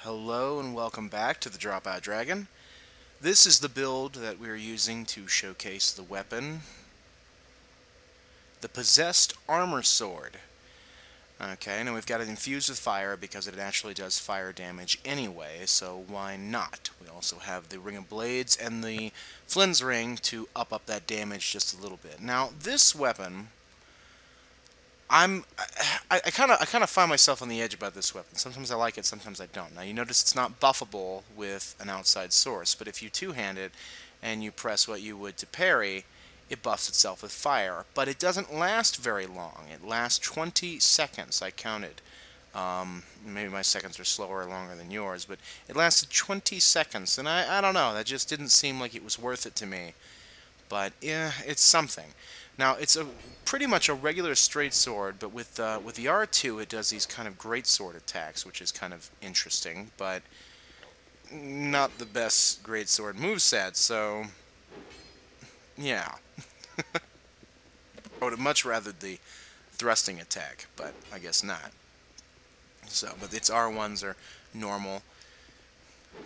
Hello and welcome back to the TheDropOutDragon. This is the build that we're using to showcase the weapon, the Possessed Armor Sword. Okay, now we've got it infused with fire because it actually does fire damage anyway, so why not? We also have the Ring of Blades and the Flynn's Ring to up that damage just a little bit. Now, this weapon, I kind of find myself on the edge about this weapon. Sometimes I like it, sometimes I don't. Now you notice it's not buffable with an outside source, but if you two-hand it and you press what you would to parry, it buffs itself with fire. But it doesn't last very long. It lasts 20 seconds. I counted. Maybe my seconds are slower or longer than yours, but it lasted 20 seconds, and I don't know. That just didn't seem like it was worth it to me. But yeah, it's something. Now it's pretty much a regular straight sword, but with the R2 it does these kind of great sword attacks, which is kind of interesting, but not the best great sword moveset. So yeah, I would have much rather the thrusting attack, but I guess not. So, but its R1s are normal.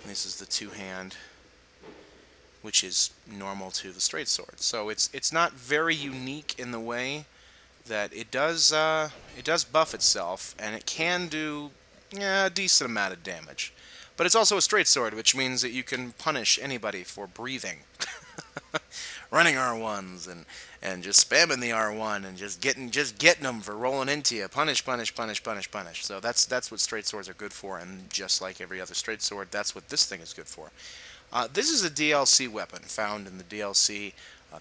This is the two-hand, which is normal to the straight sword. So it's not very unique in the way that it does buff itself, and it can do a decent amount of damage. But it's also a straight sword, which means that you can punish anybody for breathing. Running R1s and just spamming the R1 and just getting them for rolling into you. Punish, punish, punish, punish, punish. So that's what straight swords are good for, and just like every other straight sword, that's what this thing is good for. This is a DLC weapon found in the DLC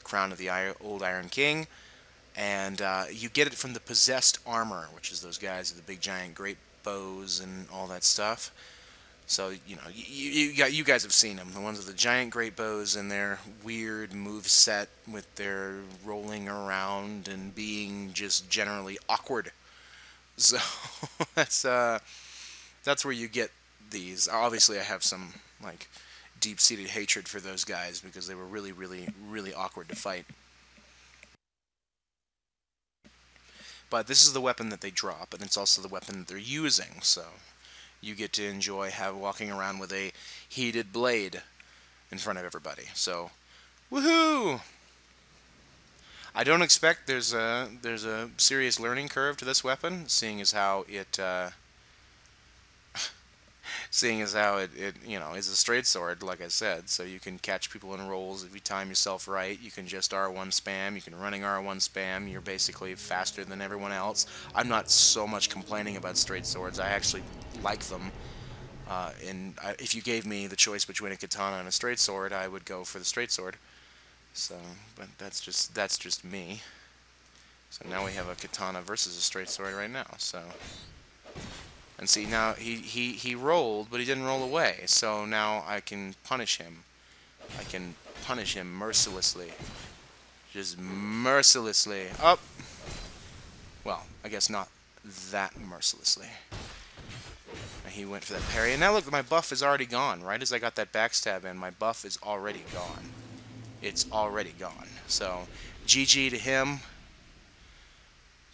Crown of the Old Iron King, and you get it from the Possessed Armor, which is those guys with the big giant great bows and all that stuff. So, you know, you guys have seen them, the ones with the giant great bows and their weird move set with their rolling around and being just generally awkward. So that's where you get these. Obviously, I have some like deep-seated hatred for those guys because they were really, really, really awkward to fight. But this is the weapon that they drop, and it's also the weapon that they're using, so you get to enjoy walking around with a heated blade in front of everybody. So, woohoo! I don't expect there's a serious learning curve to this weapon, seeing as how it you know is a straight sword, like I said, so you can catch people in rolls if you time yourself right. You can just R1 spam, you can running R1 spam, you're basically faster than everyone else. I'm not so much complaining about straight swords, I actually like them. If you gave me the choice between a katana and a straight sword, I would go for the straight sword. So, but that's just me. So now we have a katana versus a straight sword right now, so... And see, now he rolled, but he didn't roll away. So now I can punish him. I can punish him mercilessly. Just mercilessly. Up! Well, I guess not that mercilessly. He went for that parry. And now look, my buff is already gone. Right as I got that backstab in, my buff is already gone. It's already gone. So, GG to him.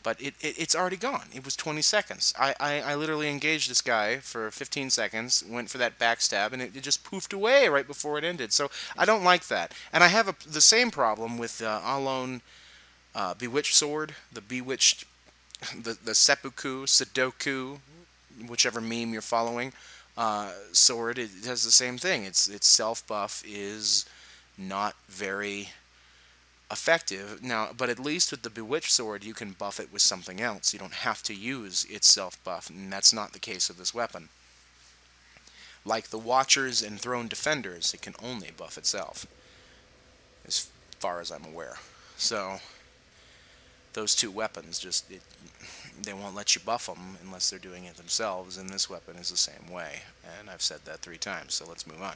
But it's already gone. It was 20 seconds. I literally engaged this guy for 15 seconds, went for that backstab, and it just poofed away right before it ended. So I don't like that. And I have the same problem with Alone Bewitched Sword, the Bewitched, the Seppuku, Sudoku, whichever meme you're following, sword. It does the same thing. Its self-buff is not very effective. Now, but at least with the Bewitched Sword, you can buff it with something else. You don't have to use its self-buff, and that's not the case with this weapon. Like the Watchers and Throne Defenders, it can only buff itself, as far as I'm aware. So, those two weapons, they won't let you buff them unless they're doing it themselves, and this weapon is the same way. And I've said that 3 times, so let's move on.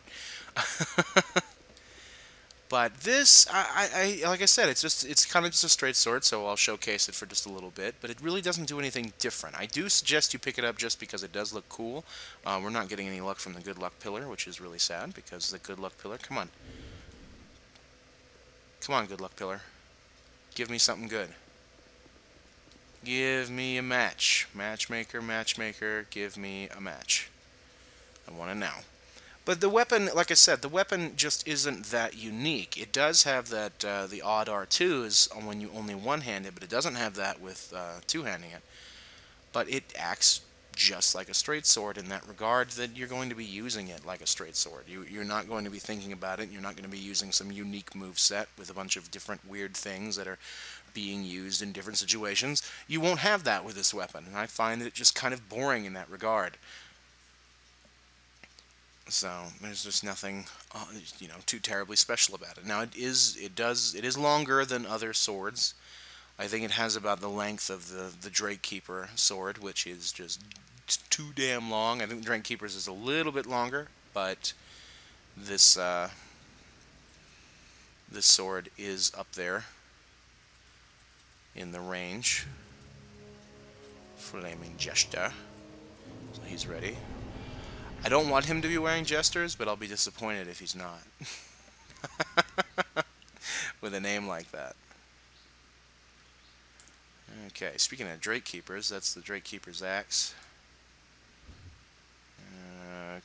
But this, like I said, it's kind of just a straight sword, so I'll showcase it for just a little bit, but it really doesn't do anything different. I do suggest you pick it up just because it does look cool. We're not getting any luck from the good luck pillar, which is really sad, because the good luck pillar, come on. Come on, good luck pillar. Give me something good. Give me a match. Matchmaker, matchmaker, give me a match. I want it now. But the weapon, like I said, the weapon just isn't that unique. It does have that, the odd R2s when you only one-hand it, but it doesn't have that with two-handing it. But it acts just like a straight sword in that regard, that you're going to be using it like a straight sword. You're not going to be thinking about it. You're not going to be using some unique move set with a bunch of different weird things that are being used in different situations. You won't have that with this weapon, and I find it just kind of boring in that regard. So there's just nothing, too terribly special about it. Now it is longer than other swords. I think it has about the length of the Drake Keeper sword, which is just too damn long. I think the Drake Keeper's is a little bit longer, but this this sword is up there in the range. Flaming Jester. So he's ready. I don't want him to be wearing jesters, but I'll be disappointed if he's not. With a name like that. Okay, speaking of Drake Keepers, that's the Drake Keeper's axe.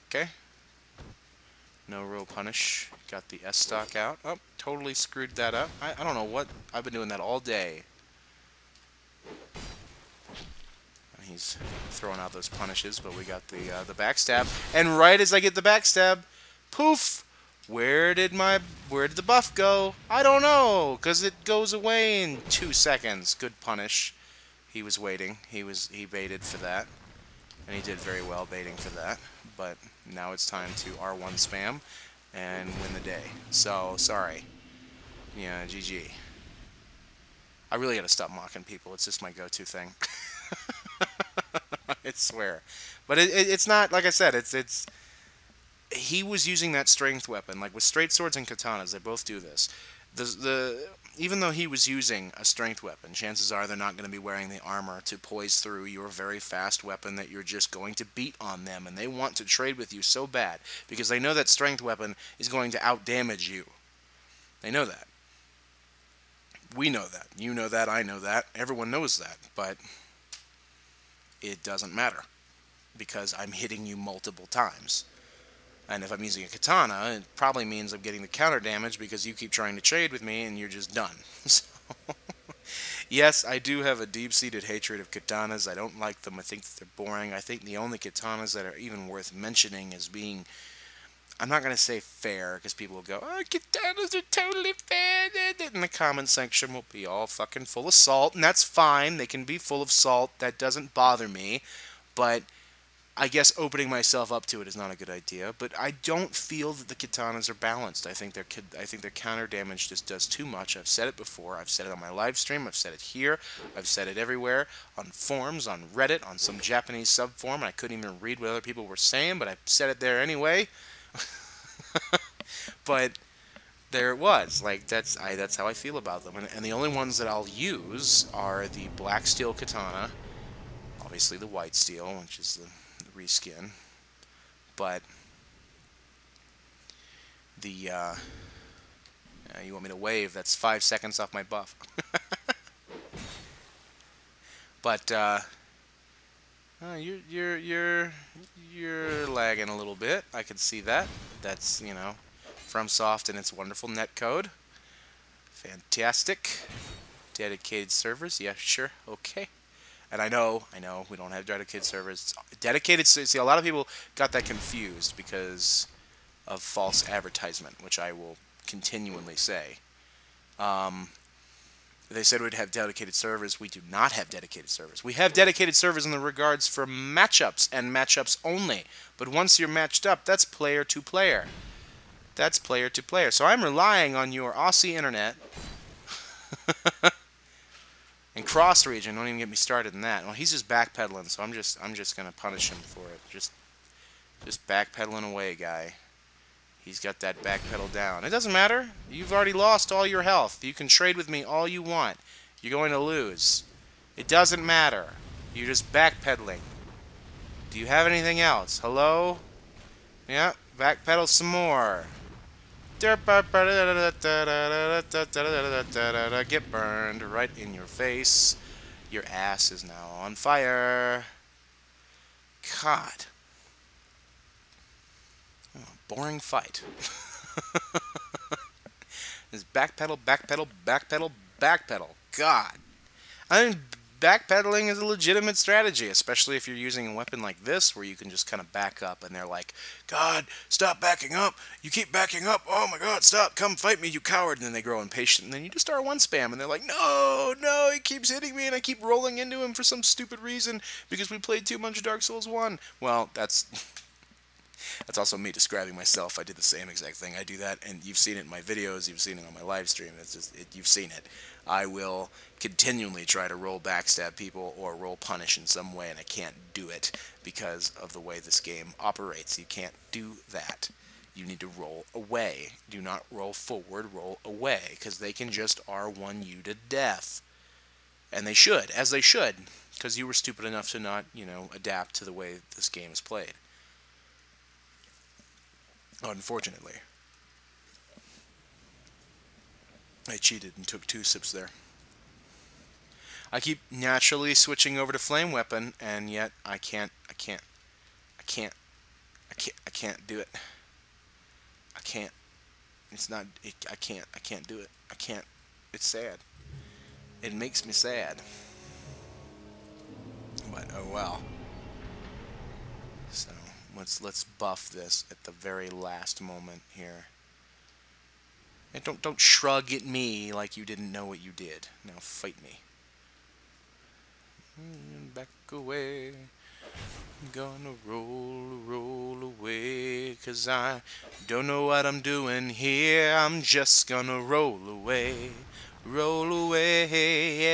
Okay. No real punish. Got the S-stock out. Oh, totally screwed that up. I don't know what... I've been doing that all day. He's throwing out those punishes, but we got the backstab. And right as I get the backstab, poof! Where did the buff go? I don't know, because it goes away in 2 seconds. Good punish. He was waiting. He baited for that. And he did very well baiting for that. But now it's time to R1 spam and win the day. So, sorry. Yeah, GG. I really gotta stop mocking people. It's just my go-to thing. I swear. But it's not, like I said, it's he was using that strength weapon. Like with straight swords and katanas, they both do this. Even though he was using a strength weapon, chances are they're not going to be wearing the armor to poise through your very fast weapon that you're just going to beat on them. And they want to trade with you so bad because they know that strength weapon is going to outdamage you. They know that. We know that. You know that. I know that. Everyone knows that. But it doesn't matter because I'm hitting you multiple times. And if I'm using a katana, it probably means I'm getting the counter damage because you keep trying to trade with me and you're just done. So, yes, I do have a deep-seated hatred of katanas. I don't like them. I think that they're boring. I think the only katanas that are even worth mentioning as being, I'm not going to say fair because people will go, oh, katanas are totally fair. And the comment section will be all fucking full of salt, and that's fine. They can be full of salt. That doesn't bother me. But I guess opening myself up to it is not a good idea, but I don't feel that the katanas are balanced. I think their counter damage just does too much. I've said it before. I've said it on my live stream. I've said it here. I've said it everywhere. On forums, on Reddit, on some Japanese subforum. And I couldn't even read what other people were saying, but I said it there anyway. But there it was. Like that's how I feel about them. And the only ones that I'll use are the black steel katana, obviously the white steel, which is the reskin, but the you want me to wave? That's 5 seconds off my buff. But you're lagging a little bit. I can see that. That's FromSoft and its wonderful netcode. Fantastic. Dedicated servers. Yeah, sure. Okay. And I know, we don't have dedicated servers. Dedicated, see, a lot of people got that confused because of false advertisement, which I will continually say. They said we'd have dedicated servers. We do not have dedicated servers. We have dedicated servers in the regards for matchups and matchups only. But once you're matched up, that's player to player. That's player to player. So I'm relying on your Aussie internet. And cross-region, don't even get me started in that. Well, he's just backpedaling, so I'm just gonna punish him for it. Just backpedaling away, guy. He's got that backpedal down. It doesn't matter. You've already lost all your health. You can trade with me all you want. You're going to lose. It doesn't matter. You're just backpedaling. Do you have anything else? Hello? Yeah, backpedal some more. Get burned right in your face. Your ass is now on fire. God. Boring fight. Is backpedal, backpedal, backpedal, backpedal. God. I mean, backpedaling is a legitimate strategy, especially if you're using a weapon like this, where you can just kind of back up, and they're like, God, stop backing up. You keep backing up. Oh my God, stop. Come fight me, you coward. And then they grow impatient, and then you just R1 spam, and they're like, no, no, he keeps hitting me, and I keep rolling into him for some stupid reason, because we played too much Dark Souls 1. Well, that's also me describing myself. I did the same exact thing. I do that, and you've seen it in my videos, you've seen it on my live stream. It's just, you've seen it. I will continually try to roll backstab people or roll punish in some way, and I can't do it because of the way this game operates. You can't do that. You need to roll away. Do not roll forward, roll away, because they can just R1 you to death. And they should, as they should, because you were stupid enough to not, you know, adapt to the way this game is played. Unfortunately. I cheated and took 2 sips there. I keep naturally switching over to flame weapon, and yet I can't do it. I can't. It's not, I can't do it. I can't. It's sad. It makes me sad. But oh well. So let's buff this at the very last moment here. And don't shrug at me like you didn't know what you did. Now fight me. Back away. I'm gonna roll away, 'cause I don't know what I'm doing here. I'm just gonna roll away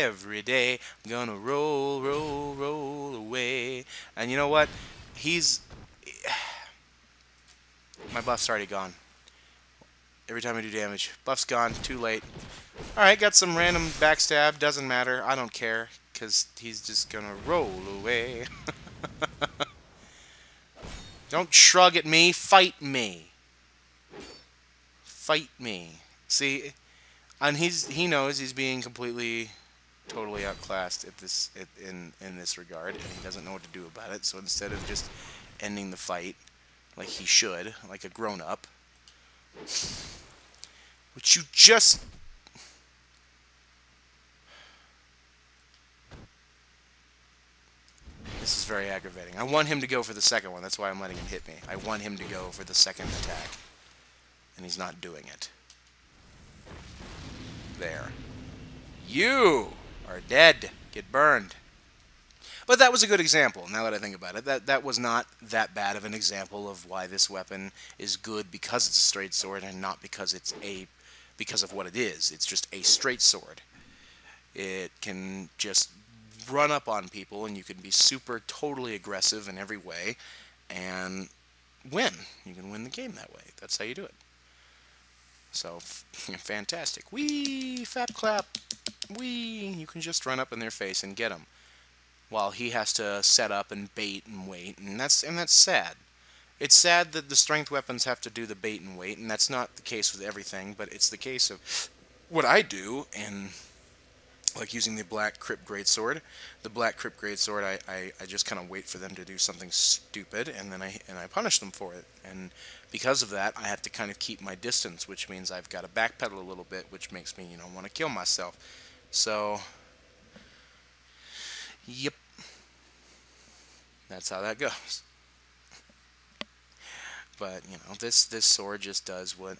every day. I'm gonna roll away. And you know what? My buff's already gone. Every time I do damage, buff's gone, too late. Alright, got some random backstab, doesn't matter, I don't care, because he's just gonna roll away. Don't shrug at me, fight me. Fight me. See, and he knows he's being completely, totally outclassed at this, in this regard, and he doesn't know what to do about it, so instead of just ending the fight, like he should, like a grown-up, which you just... This is very aggravating. I want him to go for the second one. That's why I'm letting him hit me. I want him to go for the second attack. And he's not doing it. There. You are dead. Get burned. But that was a good example, now that I think about it. That was not that bad of an example of why this weapon is good because it's a straight sword and not because it's because of what it is. It's just a straight sword. It can just run up on people, and you can be super totally aggressive in every way and win. You can win the game that way. That's how you do it. So, fantastic. Whee! Fap clap. Whee! You can just run up in their face and get them, while he has to set up and bait and wait, and that's sad. It's sad that the strength weapons have to do the bait and wait, and that's not the case with everything, but it's the case of what I do, and like using the Black Crypt Greatsword. The Black Crypt Greatsword, I just kind of wait for them to do something stupid, and then I punish them for it. And because of that, I have to kind of keep my distance, which means I've got to backpedal a little bit, which makes me, want to kill myself. So, yep. That's how that goes. But, this sword just does what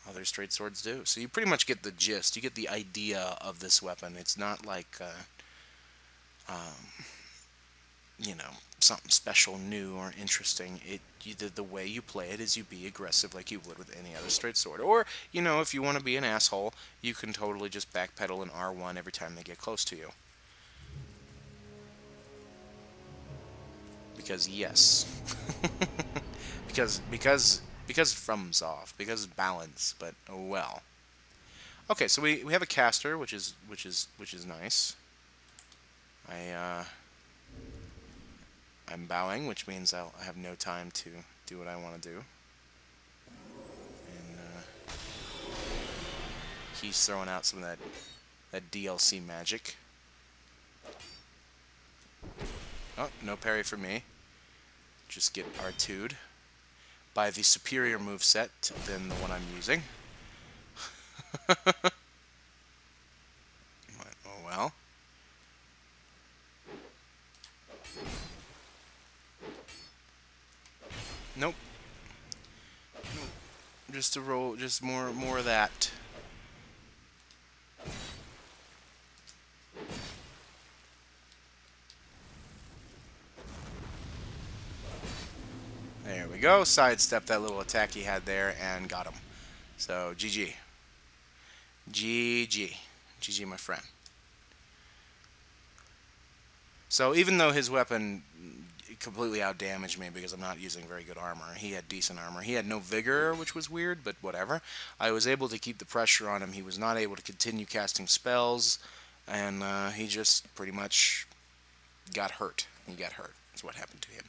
other straight swords do. So you pretty much get the gist. You get the idea of this weapon. It's not like, something special, new, or interesting. The way you play it is you be aggressive like you would with any other straight sword. Or, if you want to be an asshole, you can totally just backpedal and R1 every time they get close to you. Because, yes. because from's off, because balance, but oh well. Okay, so we have a caster, which is nice. I'm bowing, which means I have no time to do what I want to do. And he's throwing out some of that DLC magic. Oh, no parry for me. Just get R2'd. by the superior moveset than the one I'm using. Oh well. Nope. Nope. Just a roll, just more of that. There we go. Sidestep that little attack he had there and got him. So, GG. GG. GG, my friend. So, even though his weapon completely outdamaged me because I'm not using very good armor, he had decent armor. He had no vigor, which was weird, but whatever. I was able to keep the pressure on him. He was not able to continue casting spells, and he just pretty much got hurt. He got hurt. That's what happened to him.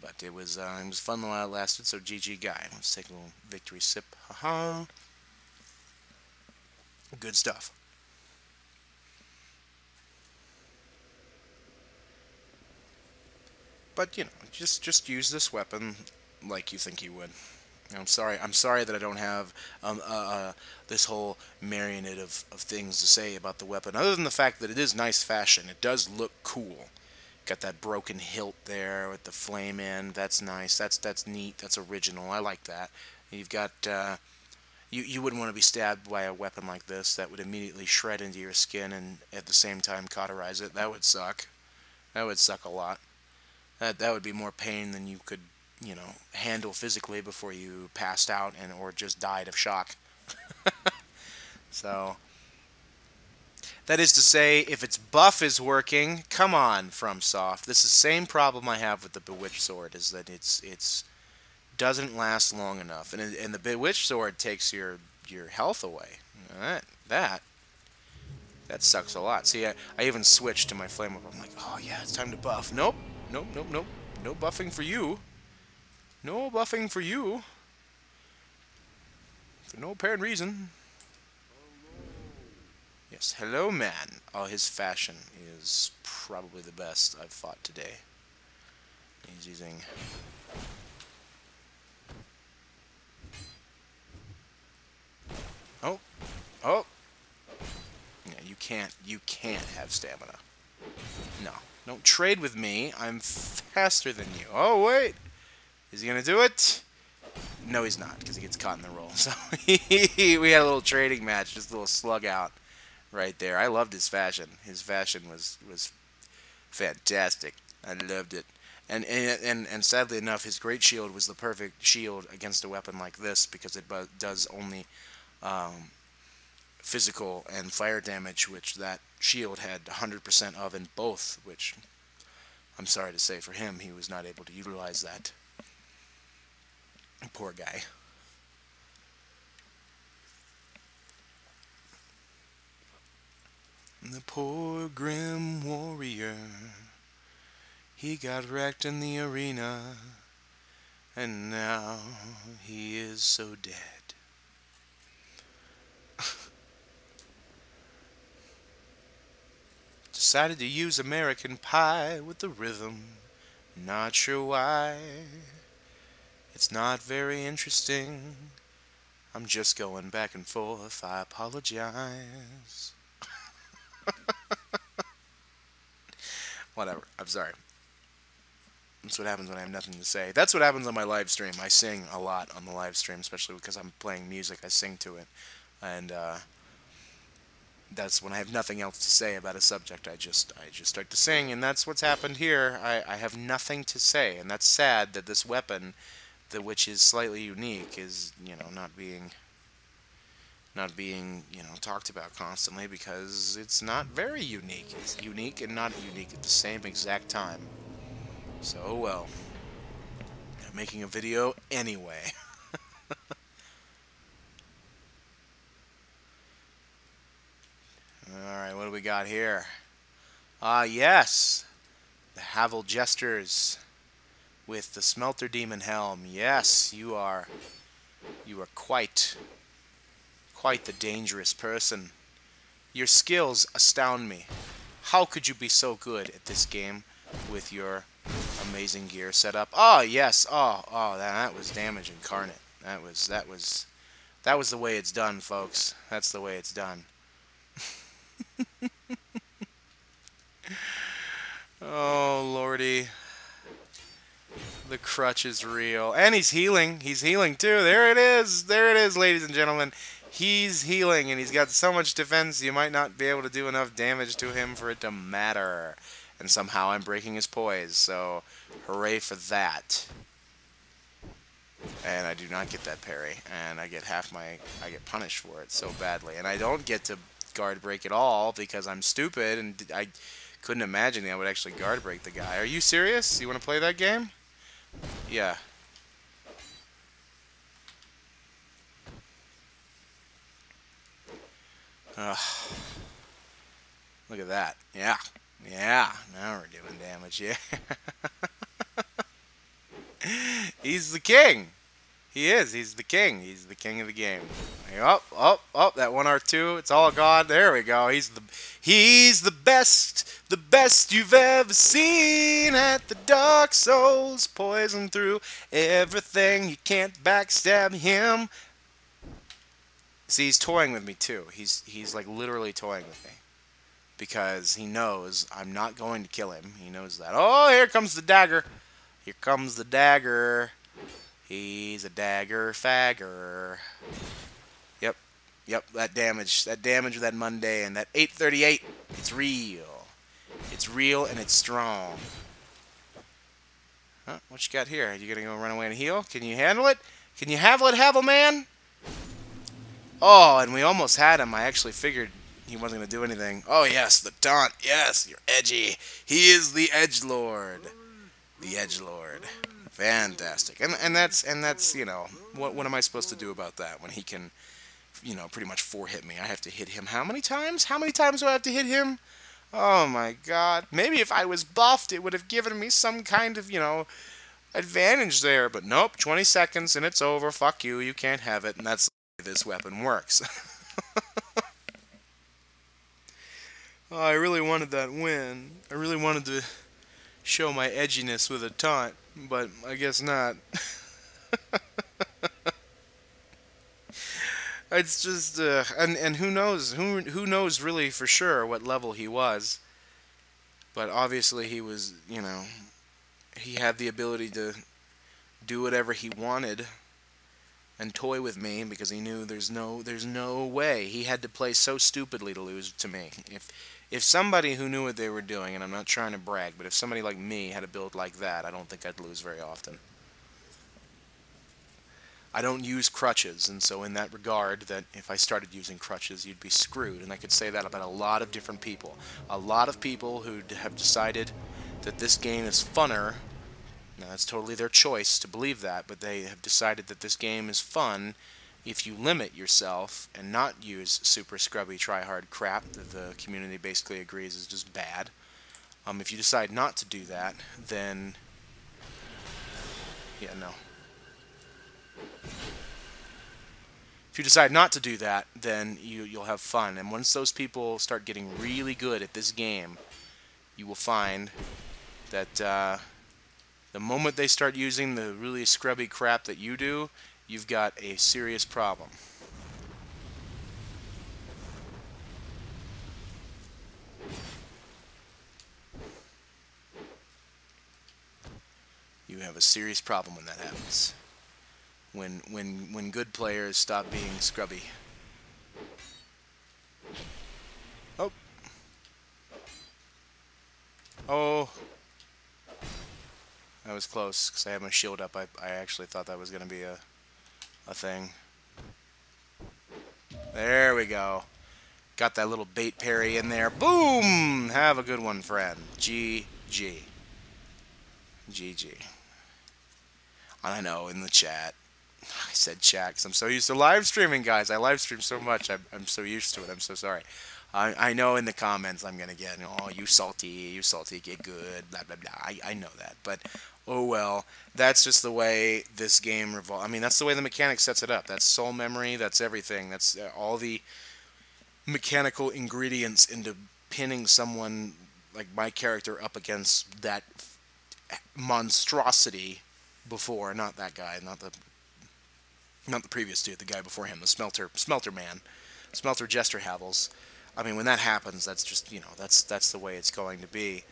But it was fun while it lasted, so GG guy. Let's take a little victory sip. Haha. Good stuff. But, you know, just use this weapon like you think you would. I'm sorry that I don't have this whole marionette of things to say about the weapon, other than the fact that it is nice fashion. It does look cool. Got that broken hilt there with the flame end. That's nice. That's neat. That's original. I like that. You've got you wouldn't want to be stabbed by a weapon like this that would immediately shred into your skin and at the same time cauterize it. That would suck. That would suck a lot. That would be more pain than you could, you know, handle physically before you passed out or just died of shock. So that is to say, if its buff is working, come on, FromSoft. This is the same problem I have with the Bewitched Sword, is that it's doesn't last long enough, and the Bewitched Sword takes your health away. That sucks a lot. See, I even switched to my Flame Whip. I'm like, oh yeah, it's time to buff. Nope, nope, nope, nope. No buffing for you. No buffing for you. For no apparent reason. Yes, hello man. Oh, his fashion is probably the best I've fought today. He's using... Oh! Oh! Yeah, you can't have stamina. No. Don't trade with me. I'm faster than you. Oh, wait! Is he gonna do it? No, he's not, because he gets caught in the roll. So, we had a little trading match, just a little slug out. Right there. I loved his fashion. His fashion was fantastic. I loved it. And sadly enough, his great shield was the perfect shield against a weapon like this, because it does only physical and fire damage, which that shield had 100% of in both, which I'm sorry to say for him, he was not able to utilize that. Poor guy. The poor grim warrior, he got wrecked in the arena, and now he is so dead. Decided to use American Pie with the rhythm, not sure why. It's not very interesting. I'm just going back and forth, I apologize. Whatever. I'm sorry. That's what happens when I have nothing to say. That's what happens on my live stream. I sing a lot on the live stream, especially because I'm playing music. I sing to it. And that's when I have nothing else to say about a subject. I just start to sing, and that's what's happened here. I have nothing to say, and that's sad that this weapon, which is slightly unique, is, you know, not being you know, talked about constantly, because it's not very unique. It's unique and not unique at the same exact time. So, well, I'm making a video anyway. Alright, what do we got here? Yes! The Havel Jesters with the Smelter Demon Helm. Yes, you are quite the dangerous person. Your skills astound me. How could you be so good at this game with your Amazing gear setup. Oh yes. Oh, that was damage incarnate. That was the way it's done, folks. That's the way it's done. Oh lordy, the crutch is real, and he's healing. He's healing too. There it is. There it is, ladies and gentlemen. He's healing, and he's got so much defense. You might not be able to do enough damage to him for it to matter. And somehow I'm breaking his poise. So, hooray for that. And I do not get that parry, and I get punished for it so badly, and I don't get to guard break at all because I'm stupid, and I couldn't imagine I would actually guard break the guy. Are you serious? You want to play that game? Yeah. Ugh. Look at that. Yeah. Yeah. Now we're doing damage. Yeah. He's the king. He is. He's the king. He's the king of the game. Up, up, up. That 1R2. It's all gone. There we go. He's the best you've ever seen at the Dark Souls. Poison through everything. You can't backstab him. See, he's toying with me too. He's like literally toying with me because he knows I'm not going to kill him. He knows that. Oh, here comes the dagger. Here comes the dagger. He's a dagger fagger. Yep. Yep, that damage with that mundane, that 838, it's real. It's real and it's strong. Huh? What you got here? Are you gonna go run away and heal? Can you handle it? Can you handle it, Havelman? Oh, and we almost had him. I actually figured he wasn't gonna do anything. Oh yes, the taunt. Yes, you're edgy. He is the edgelord. The edgelord. Fantastic. And that's you know, what am I supposed to do about that when he can, you know, pretty much 4-hit me? I have to hit him how many times? How many times do I have to hit him? Oh my god. Maybe if I was buffed it would have given me some kind of, you know, advantage there, but nope, 20 seconds and it's over. Fuck you. You can't have it. And that's the way this weapon works. Oh, I really wanted that win. I really wanted to show my edginess with a taunt, but I guess not. It's just and who knows really for sure what level he was, but obviously he was, you know, he had the ability to do whatever he wanted and toy with me because he knew there's no way. He had to play so stupidly to lose to me. If somebody who knew what they were doing, and I'm not trying to brag, but if somebody like me had a build like that, I don't think I'd lose very often. I don't use crutches, and so in that regard, that if I started using crutches, you'd be screwed. And I could say that about a lot of different people. A lot of people who have decided that this game is funner. Now, that's totally their choice to believe that, but they have decided that this game is fun if you limit yourself and not use super scrubby try-hard crap that the community basically agrees is just bad. If you decide not to do that, then... yeah, no. If you decide not to do that, then you'll have fun. And once those people start getting really good at this game, you will find that the moment they start using the really scrubby crap that you do, you've got a serious problem. You have a serious problem when that happens. When good players stop being scrubby. Oh. Oh. That was close, because I had my shield up. I actually thought that was going to be a thing. There we go. Got that little bait parry in there. Boom! Have a good one, friend. GG. GG. I know, in the chat. I said chat because I'm so used to live streaming, guys. I live stream so much. I'm so used to it. I'm so sorry. I know in the comments I'm going to get, oh, you salty, get good, blah, blah, blah. I know that. But, oh well. That's just the way this game revolves. I mean, that's the way the mechanic sets it up. That's soul memory. That's everything. That's all the mechanical ingredients into pinning someone like my character up against that monstrosity before. Not that guy, not the previous dude, the guy before him, the smelter man, smelter jester Havels. I mean, when that happens, that's just, that's the way it's going to be.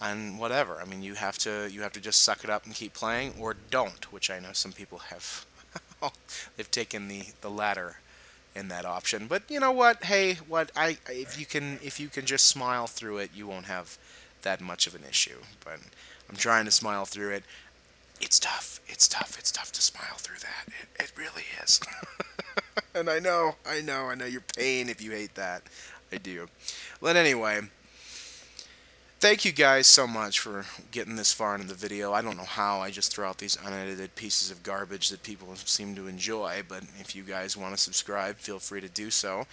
And whatever. I mean, you have to just suck it up and keep playing, or don't, which I know some people have. They've taken the latter in that option. But you know what? Hey, if you can just smile through it, you won't have that much of an issue. But I'm trying to smile through it. It's tough. It's tough. It's tough to smile through that. It really is. And I know your pain if you hate that. I do. But anyway, thank you guys so much for getting this far into the video. I don't know how I just throw out these unedited pieces of garbage that people seem to enjoy, but if you guys want to subscribe, feel free to do so.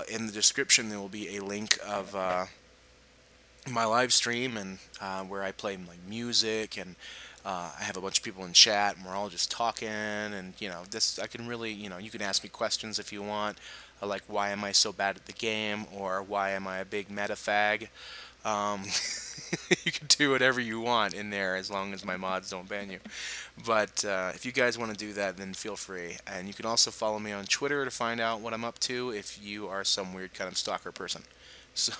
In the description there will be a link of my live stream, and where I play like music, and I have a bunch of people in chat, and we're all just talking, and this, I can really, you can ask me questions if you want, like why am I so bad at the game, or why am I a big meta fag. um, you can do whatever you want in there as long as my mods don't ban you. But if you guys want to do that, then feel free. And you can also follow me on Twitter to find out what I'm up to if you are some weird kind of stalker person. So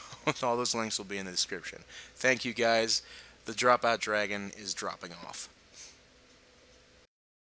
all those links will be in the description. Thank you guys. The Dropout Dragon is dropping off.